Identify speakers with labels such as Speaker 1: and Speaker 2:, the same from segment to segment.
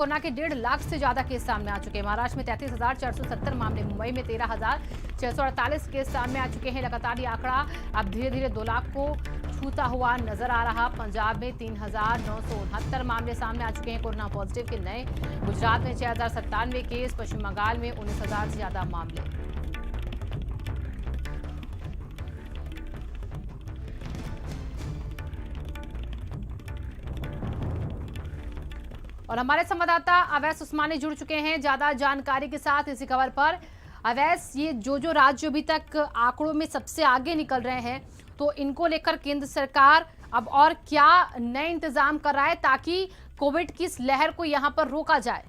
Speaker 1: Corona के 1.5 लाख से ज्यादा केस सामने आ चुके हैं। महाराष्ट्र में 33,470 मामले, मुंबई में 13,648 केस सामने आ चुके हैं। लगातार ये आंकड़ा अब धीरे धीरे 2 लाख को छूता हुआ नजर आ रहा। पंजाब में 3,969 मामले सामने आ चुके हैं कोरोना पॉजिटिव के नए। गुजरात में 6,097 केस, पश्चिम बंगाल में 19,000 से ज्यादा मामले। और हमारे संवाददाता अवैस उस्मानी जुड़ चुके हैं ज्यादा जानकारी के साथ इसी खबर पर। अवैस, ये जो राज्य अभी तक आंकड़ों में सबसे आगे निकल रहे हैं, तो इनको लेकर केंद्र सरकार अब और क्या नए इंतजाम कर रहा है ताकि कोविड की इस लहर को यहाँ पर रोका जाए?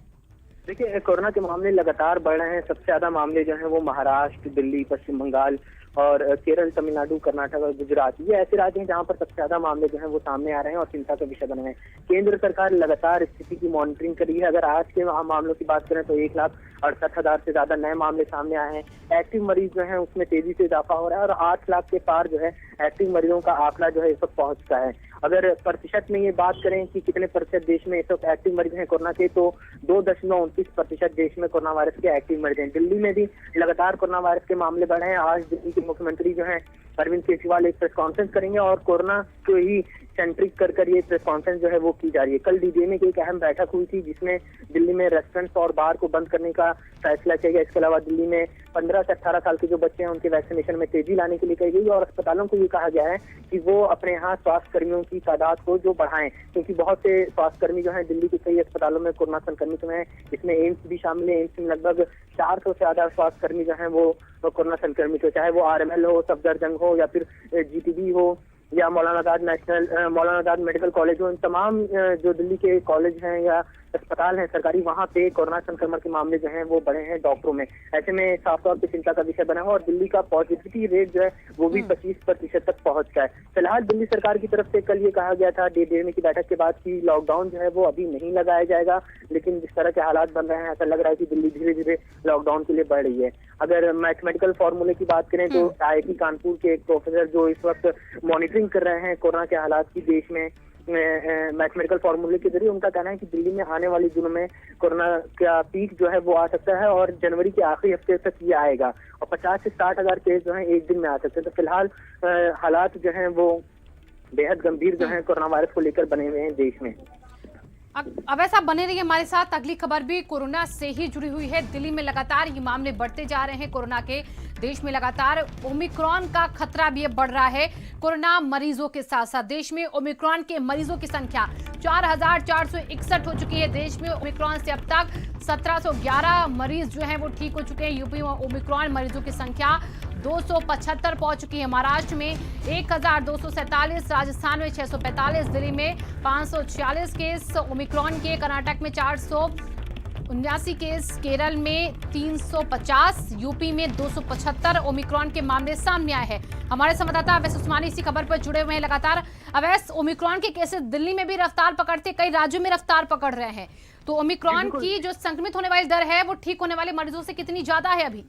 Speaker 2: देखिए, कोरोना के मामले लगातार बढ़ रहे हैं। सबसे ज्यादा मामले जो हैं वो महाराष्ट्र, दिल्ली, पश्चिम बंगाल और केरल, तमिलनाडु, कर्नाटक और गुजरात, ये ऐसे राज्य हैं जहां पर सबसे ज्यादा मामले जो हैं वो सामने आ रहे हैं और चिंता का विषय बने हैं। केंद्र सरकार लगातार स्थिति की मॉनिटरिंग कर रही है। अगर आज के मामलों की बात करें तो 1,68,000 से ज्यादा नए मामले सामने आए हैं। एक्टिव मरीज जो है उसमें तेजी से इजाफा हो रहा है और 8 लाख के पार जो है एक्टिव मरीजों का आंकड़ा जो है इस वक्त पहुंच चुका है। अगर प्रतिशत में ये बात करें कि कितने प्रतिशत देश में इस वक्त एक्टिव मरीज हैं कोरोना के, तो 2.29% देश में कोरोना वायरस के एक्टिव मरीज हैं। दिल्ली में भी लगातार कोरोना वायरस के मामले बढ़े हैं। आज दिल्ली के मुख्यमंत्री जो है अरविंद केजरीवाल एक प्रेस कॉन्फ्रेंस करेंगे और कोरोना को ही सेंट्रिक कर ये प्रेस कॉन्फ्रेंस जो है वो की जा रही है। कल डीडीए में एक अहम बैठक हुई थी जिसमें दिल्ली में रेस्टोरेंट्स और बार को बंद करने का फैसला किया गया। इसके अलावा दिल्ली में 15 से 18 साल के जो बच्चे हैं उनके वैक्सीनेशन में तेजी लाने के लिए कही गई और अस्पतालों को ये कहा गया है कि वो अपने यहाँ स्वास्थ्य कर्मियों की तादाद को जो बढ़ाएं, क्योंकि बहुत से स्वास्थ्य कर्मी जो है दिल्ली के कई अस्पतालों में कोरोना संक्रमित हुए हैं। इसमें एम्स भी शामिल है। एम्स में लगभग 400 से ज्यादा स्वास्थ्य कर्मी जो है वो कोरोना संक्रमित हो, चाहे वो आरएमएल हो, सफदरजंग हो या फिर जीटीबी हो या मौलाना आजाद मेडिकल कॉलेज हो। इन तमाम जो दिल्ली के कॉलेज हैं या अस्पताल हैं सरकारी, वहां पे कोरोना संक्रमण के मामले जो हैं वो बढ़े हैं डॉक्टरों में। ऐसे में साफ तौर पे चिंता का विषय बना है और दिल्ली का पॉजिटिविटी रेट जो है वो भी 25% तक पहुंच गया है। फिलहाल दिल्ली सरकार की तरफ से कल ये कहा गया था डीडीए की बैठक के बाद कि लॉकडाउन जो है वो अभी नहीं लगाया जाएगा, लेकिन जिस तरह के हालात बन रहे हैं ऐसा लग रहा है कि दिल्ली धीरे धीरे लॉकडाउन के लिए बढ़ रही है। अगर मैथमेटिकल फॉर्मूले की बात करें तो IIT कानपुर के एक प्रोफेसर जो इस वक्त मॉनिटरिंग कर रहे हैं कोरोना के हालात की देश में मैथमेटिकल फॉर्मूले के जरिए, उनका कहना है कि दिल्ली में आने वाले दिनों में कोरोना का पीक जो है वो आ सकता है और जनवरी के आखिरी हफ्ते तक ये आएगा और 50 से 60 हजार केस जो है एक दिन में आ सकते हैं। तो फिलहाल हालात जो हैं वो बेहद गंभीर जो है कोरोना वायरस को लेकर बने हुए हैं देश में।
Speaker 1: अब ऐसा बने रहिए हमारे साथ। अगली खबर भी कोरोना से ही जुड़ी हुई है। दिल्ली में लगातार ये मामले बढ़ते जा रहे हैं कोरोना के। देश में लगातार ओमिक्रॉन का खतरा भी बढ़ रहा है। कोरोना मरीजों के साथ साथ देश में ओमिक्रॉन के मरीजों की संख्या 4,461 हो चुकी है। देश में ओमिक्रॉन से अब तक 1,711 मरीज जो हैं वो ठीक हो चुके हैं। यूपी में ओमिक्रॉन मरीजों की संख्या 275 पहुंच चुकी है। महाराष्ट्र में 1,247, राजस्थान में 645, दिल्ली में 546 केस ओमिक्रॉन के, कर्नाटक में 479 केस, केरल में 350, यूपी में 275 ओमिक्रॉन के मामले सामने आए हैं। हमारे संवाददाता अवैस उस्मानी इसी खबर पर जुड़े हुए हैं लगातार। अवैस, ओमिक्रॉन के केसेस दिल्ली में भी रफ्तार पकड़ते, कई राज्यों में रफ्तार पकड़ रहे हैं, तो ओमिक्रॉन की जो संक्रमित होने वाली दर है वो ठीक होने वाले मरीजों से कितनी ज्यादा है अभी?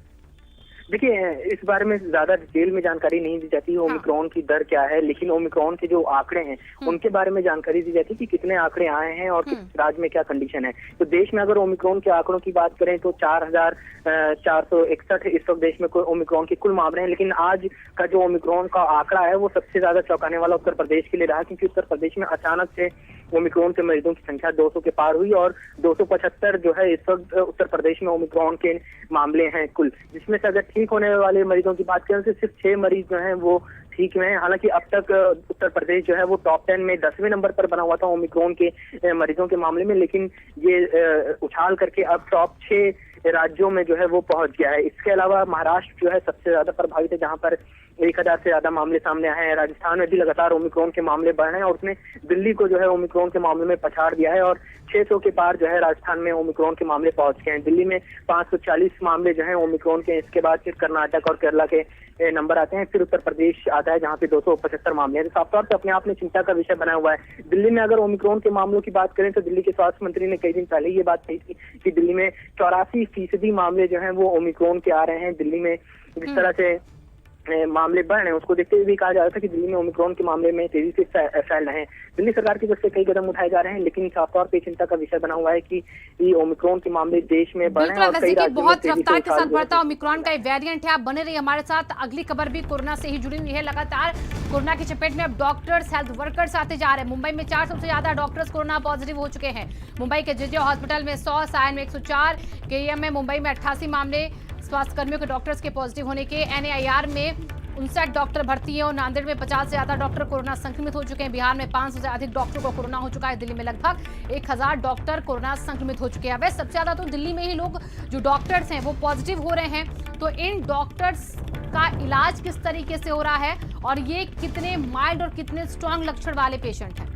Speaker 2: देखिए, इस बारे में ज्यादा डिटेल में जानकारी नहीं दी जाती है ओमिक्रॉन की दर क्या है, लेकिन ओमिक्रॉन के जो आंकड़े हैं उनके बारे में जानकारी दी जाती है कि कितने आंकड़े आए हैं और किस राज्य में क्या कंडीशन है। तो देश में अगर ओमिक्रॉन के आंकड़ों की बात करें तो 4,461 इस वक्त देश में ओमिक्रॉन के कुल मामले हैं, लेकिन आज का जो ओमिक्रॉन का आंकड़ा है वो सबसे ज्यादा चौंकाने वाला उत्तर प्रदेश के लिए रहा, क्योंकि उत्तर प्रदेश में अचानक से ओमिक्रॉन के मरीजों की संख्या 200 के पार हुई और 275 जो है इस वक्त उत्तर प्रदेश में ओमिक्रॉन के मामले हैं कुल, जिसमें से अगर ठीक होने वाले मरीजों की बात करें तो सिर्फ 6 मरीज जो हैं वो ठीक हुए हैं। हालांकि अब तक उत्तर प्रदेश जो है वो टॉप 10 में 10वें नंबर पर बना हुआ था ओमिक्रॉन के मरीजों के मामले में, लेकिन ये उछाल करके अब टॉप 6 राज्यों में जो है वो पहुंच गया है। इसके अलावा महाराष्ट्र जो है सबसे ज्यादा प्रभावित है, जहां पर 1,000 से ज्यादा मामले सामने आए हैं। राजस्थान में भी लगातार ओमिक्रॉन के मामले बढ़ रहे हैं और उसने दिल्ली को जो है ओमिक्रॉन के मामले में पछाड़ दिया है और 600 के पार जो है राजस्थान में ओमिक्रॉन के मामले पहुंच गए हैं। दिल्ली में 540 मामले जो है ओमिक्रॉन के, इसके बाद फिर कर्नाटक और केरला के नंबर आते हैं, फिर उत्तर प्रदेश आता है जहाँ पे 275 मामले हैं। साफ तौर पर अपने आप में चिंता का विषय बना हुआ है। दिल्ली में अगर ओमिक्रॉन के मामलों की बात करें तो दिल्ली के स्वास्थ्य मंत्री ने कई दिन पहले ये बात कही थी कि दिल्ली में 84% मामले जो हैं वो ओमिक्रॉन के आ रहे हैं। दिल्ली में जिस तरह से मामले बढ़ रहे हैं उसको देखते हुए भी कहा जा रहा था कि दिल्ली में ओमिक्रॉन के मामले में तेजी से फैल रहे हैं। दिल्ली सरकार की तरफ से कई कदम उठाए जा रहे हैं, लेकिन साफ तौर पे चिंता का विषय बना हुआ है कि ये ओमिक्रॉन के मामले देश में बढ़ रहे हैं और कई राज्यों में
Speaker 1: बहुत रफ्तार के साथ बढ़ता ओमिक्रॉन का वेरिएंट है। आप बने रहिए हमारे साथ। अगली खबर भी कोरोना से ही जुड़ी हुई है। लगातार कोरोना की चपेट में अब डॉक्टर्स, हेल्थ वर्कर्स आते जा रहे हैं। मुंबई में 400 से ज्यादा डॉक्टर्स कोरोना पॉजिटिव हो चुके हैं। मुंबई के जेजे हॉस्पिटल में 100, सायन में 104, केईएम में मुंबई में 88 मामले स्वास्थ्य कर्मियों के डॉक्टर्स के पॉजिटिव होने के। एनएआईआर में 59 डॉक्टर भर्ती हैं और नांदेड़ में 50 से ज्यादा डॉक्टर कोरोना संक्रमित हो चुके हैं। बिहार में 500 से अधिक डॉक्टरों को कोरोना हो चुका है। दिल्ली में लगभग 1000 डॉक्टर कोरोना संक्रमित हो चुके हैं। वैसे सबसे ज्यादा तो दिल्ली में ही लोग जो डॉक्टर्स हैं वो पॉजिटिव हो रहे हैं। तो इन डॉक्टर्स का इलाज किस तरीके से हो रहा है और ये कितने माइल्ड और कितने स्ट्रांग लक्षण वाले पेशेंट हैं?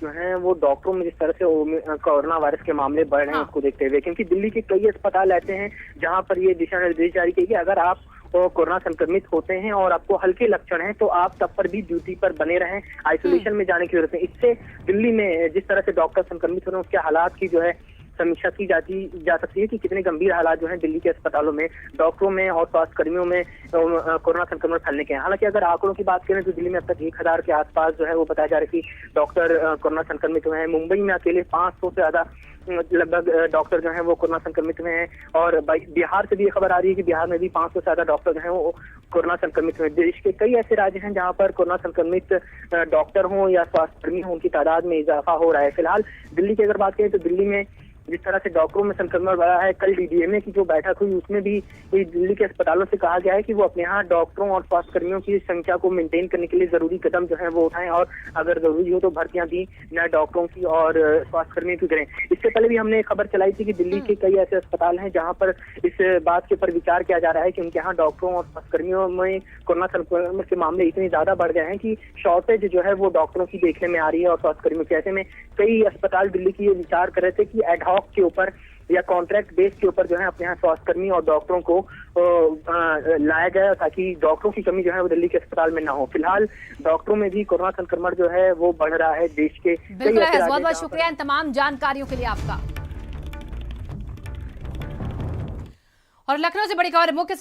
Speaker 2: जो है वो डॉक्टरों में जिस तरह से कोरोना वायरस के मामले बढ़ रहे हैं उसको देखते हुए, क्योंकि दिल्ली के कई अस्पताल ऐसे हैं जहां पर ये दिशा निर्देश जारी किए कि अगर आप कोरोना संक्रमित होते हैं और आपको हल्के लक्षण हैं तो आप तब पर भी ड्यूटी पर बने रहें, आइसोलेशन में जाने की जरूरत है। इससे दिल्ली में जिस तरह से डॉक्टर संक्रमित हो रहे हैं उसके हालात की जो है समीक्षा की जा सकती है कि कितने गंभीर हालात जो हैं दिल्ली के अस्पतालों में, डॉक्टरों में और स्वास्थ्य कर्मियों में कोरोना संक्रमण फैलने के हैं। हालांकि अगर आंकड़ों की बात करें तो दिल्ली में अब तक 1000 के आसपास जो है वो बताया जा रहा है कि डॉक्टर कोरोना संक्रमित हुए हैं। मुंबई में अकेले 500 से ज्यादा लगभग डॉक्टर जो हैं वो कोरोना संक्रमित हुए हैं और बिहार से भी ये खबर आ रही है कि बिहार में भी 500 से ज्यादा डॉक्टर जो हैं वो कोरोना संक्रमित हुए। देश के कई ऐसे राज्य हैं जहां पर कोरोना संक्रमित डॉक्टर हों या स्वास्थ्य कर्मी हों उनकी तादाद में इजाफा हो रहा है। फिलहाल दिल्ली की अगर बात करें तो दिल्ली में जिस तरह से डॉक्टरों में संक्रमण बढ़ा है, कल डीडीएमए की जो बैठक हुई उसमें भी दिल्ली के अस्पतालों से कहा गया है कि वो अपने यहाँ डॉक्टरों और स्वास्थ्य कर्मियों की संख्या को मेंटेन करने के लिए जरूरी कदम जो है वो उठाएं और अगर जरूरी हो तो भर्तियां भी नए डॉक्टरों की और स्वास्थ्य कर्मियों की करें। इससे पहले भी हमने खबर चलाई थी कि दिल्ली के कई ऐसे अस्पताल हैं जहाँ पर इस बात के ऊपर विचार किया जा रहा है कि उनके यहाँ डॉक्टरों और स्वास्थ्य कर्मियों में कोरोना संक्रमण के मामले इतने ज्यादा बढ़ गए हैं कि शॉर्टेज जो है वो डॉक्टरों की देखने में आ रही है और स्वास्थ्य कर्मियों के। ऐसे में कई अस्पताल दिल्ली की ये विचार कर रहे थे कि एडहॉक के ऊपर या कॉन्ट्रैक्ट बेस के ऊपर जो है अपने यहाँ स्वास्थ्यकर्मी और डॉक्टरों को लाया गया ताकि डॉक्टरों की कमी जो है वो दिल्ली के अस्पताल में ना हो। फिलहाल डॉक्टरों में भी कोरोना संक्रमण जो है वो बढ़ रहा है देश के।
Speaker 1: बहुत बहुत शुक्रिया इन तमाम जानकारियों के लिए आपका। और लखनऊ से बड़ी खबर मुख्य